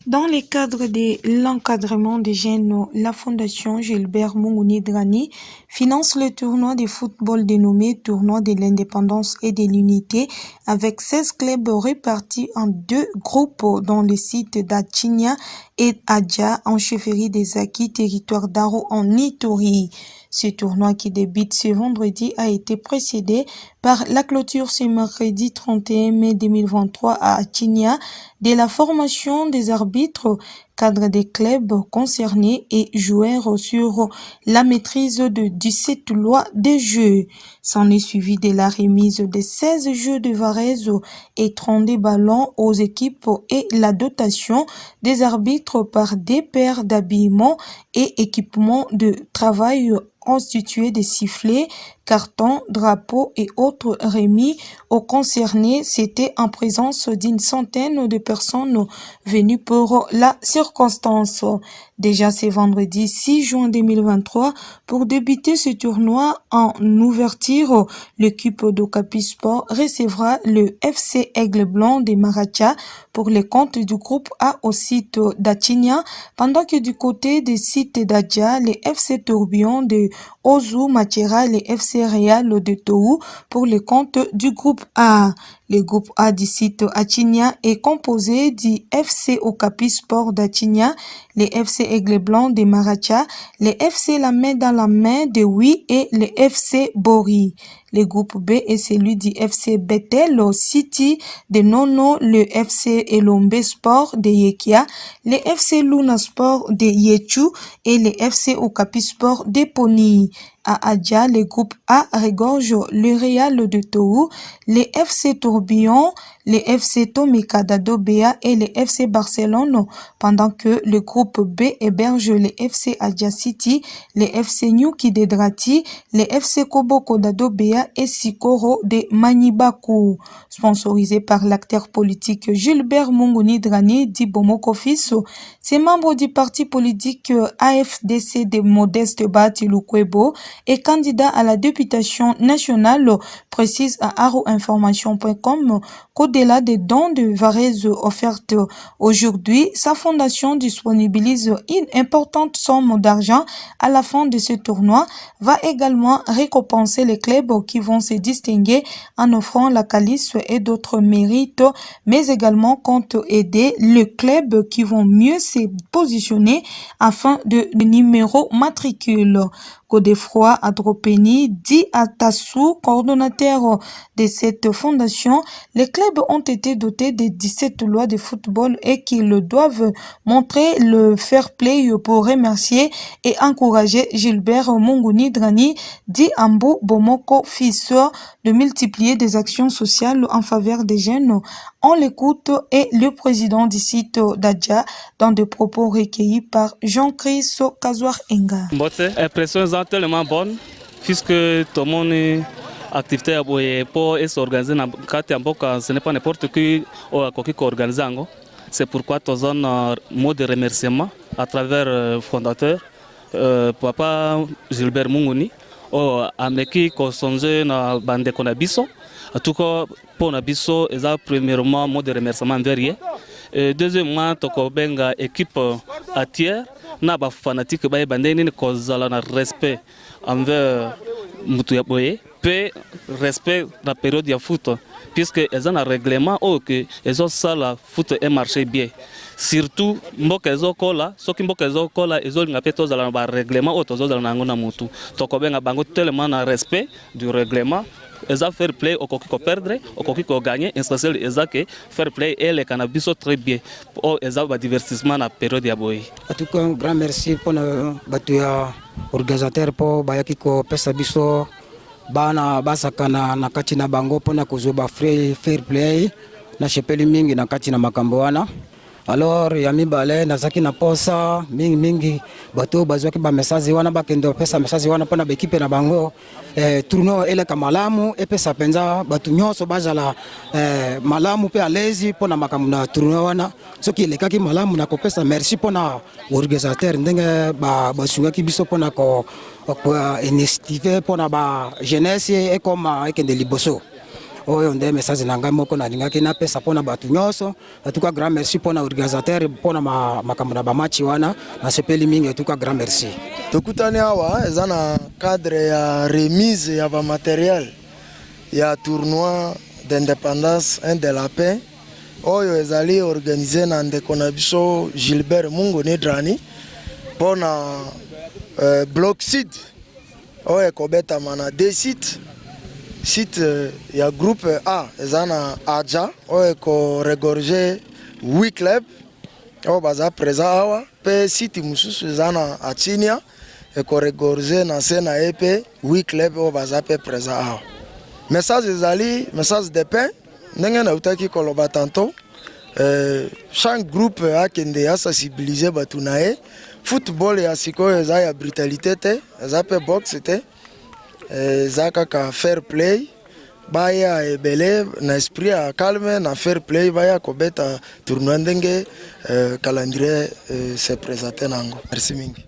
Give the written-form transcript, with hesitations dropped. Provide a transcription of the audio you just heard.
Dans le cadre de l'encadrement des jeunes, la Fondation Gilbert Munguni Drani finance le tournoi de football dénommé Tournoi de l'Indépendance et de l'Unité avec 16 clubs répartis en deux groupes dans les sites d'Achinia et Adja en chefferie des Acquis, territoire d'Aro en Ituri. Ce tournoi qui débute ce vendredi a été précédé par la clôture ce mercredi 31 mai 2023 à Achinia de la formation des arbitres, cadres des clubs concernés et joueurs sur la maîtrise de 17 lois des jeux. S'en est suivi de la remise de 16 jeux de Varese et 32 ballons aux équipes et la dotation des arbitres par des paires d'habillement et équipements de travail constitués de sifflets, cartons, drapeaux et autres remis aux concernés. C'était en présence d'une centaine de personnes venues pour la circonstance. Déjà ce vendredi 6 juin 2023, pour débuter ce tournoi en ouverture, l'équipe d'Okapi Sport recevra le FC Aigle Blanc de Maracha pour les comptes du groupe A au site d'Achinia, pendant que du côté des sites d'Adja, les FC Tourbillon de Ozu Machera et les FC Real de Tohu pour les comptes du groupe A. Le groupe A du site Achinia est composé du FC Okapi Sport d'Achinia, les FC Aigle Blanc de Maracha, les FC La Main dans la Main de Oui et les FC Bori. Le groupe B est celui du FC Bethel City de Nono, le FC Elombe Sport de Yekia, les FC Luna Sport de Yechu et les FC Okapi Sport de Pony. À Adja, le groupe A regorge le Real de Tohu, les FC Tourbillon, les FC Tomika d'Adobea et les FC Barcelone, pendant que le groupe B héberge les FC Adja City, les FC Nyuki de Drati, les FC Koboko d'Adobea et Sikoro de Manibaku. Sponsorisé par l'acteur politique Gilbert Munguni Drani dit Bomoko Fiso, ces membres du parti politique AFDC de Modeste Batilukwebo et candidat à la députation nationale, précise à aroinformation.com qu'au-delà des dons de Varese offertes aujourd'hui, sa fondation disponibilise une importante somme d'argent à la fin de ce tournoi, va également récompenser les clubs qui vont se distinguer en offrant la calice et d'autres mérites, mais également compte aider les clubs qui vont mieux se positionner afin de numéro matricule. Godefroy Adropeni dit à Tassou, coordonnateur de cette fondation, les clubs ont été dotés de 17 lois de football et qu'ils doivent montrer le fair play pour remercier et encourager Gilbert Munguni Drani, dit Ambo Bomoko Fils, de multiplier des actions sociales en faveur des jeunes. On l'écoute et le président du site d'Adja dans des propos recueillis par Jean-Christ Kazouar Enga. L'impression est tellement bonne puisque tout le monde activité pour s'organiser dans le ce n'est pas n'importe qui qui organise. C'est pourquoi tous un mot de remerciement à travers le fondateur Papa Gilbert Munguni ameki ko songe na bande ko na biso en tout cas pour na biso et premièrement mot de remerciement envers et deuxièmement to ko benga équipe atière na ba fanatique ba bande ni ko zala na respect envers mutu ya boye pe respect la période ya foot puisque ils ont un règlement que ils ont ça la foot et marché bien surtout mboka ezokola soki mboka ezokola ezolinga pe tozala na règlement o tozala na ngona mutu tokobenga bango tellement na respect du règlement eza fair play okoki ko perdre okoki ko gagner essentiel eza que fair play ele cannabis très bien o eza ba divertissement na période ya boy. En tout cas un grand merci pour batu ya organisateur po bayaki ko pesa biso bana basakana na kati na bango pona kuzoba fair play na chepeli mingi na kati na makambo wana. Alors ya mibale nazaki na posa mingi bato bazwaki ba message wana bakendo pesa message wana pona bekipe na bango tournoi ele kamalamu epesa penza bato nyonso bazala malamu pe alezi pona makambo na tournoi wana soki elekaki malamu na kopesa merci pona organisateur ndenge basungaki biso pona ko initiative pona ba jeunesse et comme ekende liboso. oyo nde message na ngai moko nalingaki napesa mpona bato nyonso. Etuka grand merci mpona organisateur mpona makambo na bamatch wana nasepeli mingi. Etuka grand merci. Tokutani awa eza na cadre ya remise ya bamateriel ya tournoi d'indépendance un de la paix oyo ezali organisé na ndeko na biso Gilbert Mungu Nidrani mpona bloc sud oyo ekobetama na deux site ya groupe A eza na Adja oyo ekoregorge 8 club oyo baza présent awa pe site mosusu eza na Achinia ekoregorge na se na ye pe 8 club oyo baza pe présent awa. Message ezali message de paix ndenge nautaki koloba tanto. Chaque groupe akende asensibiliser batu na ye. Football ya sikoyo eza ya brutalité te, eza pe boxe te, eza kaka fair play. Baya ebele na esprit ya calme na fair play baya kobeta tournoi ndenge calendrier se présenter nango. Merci mingi.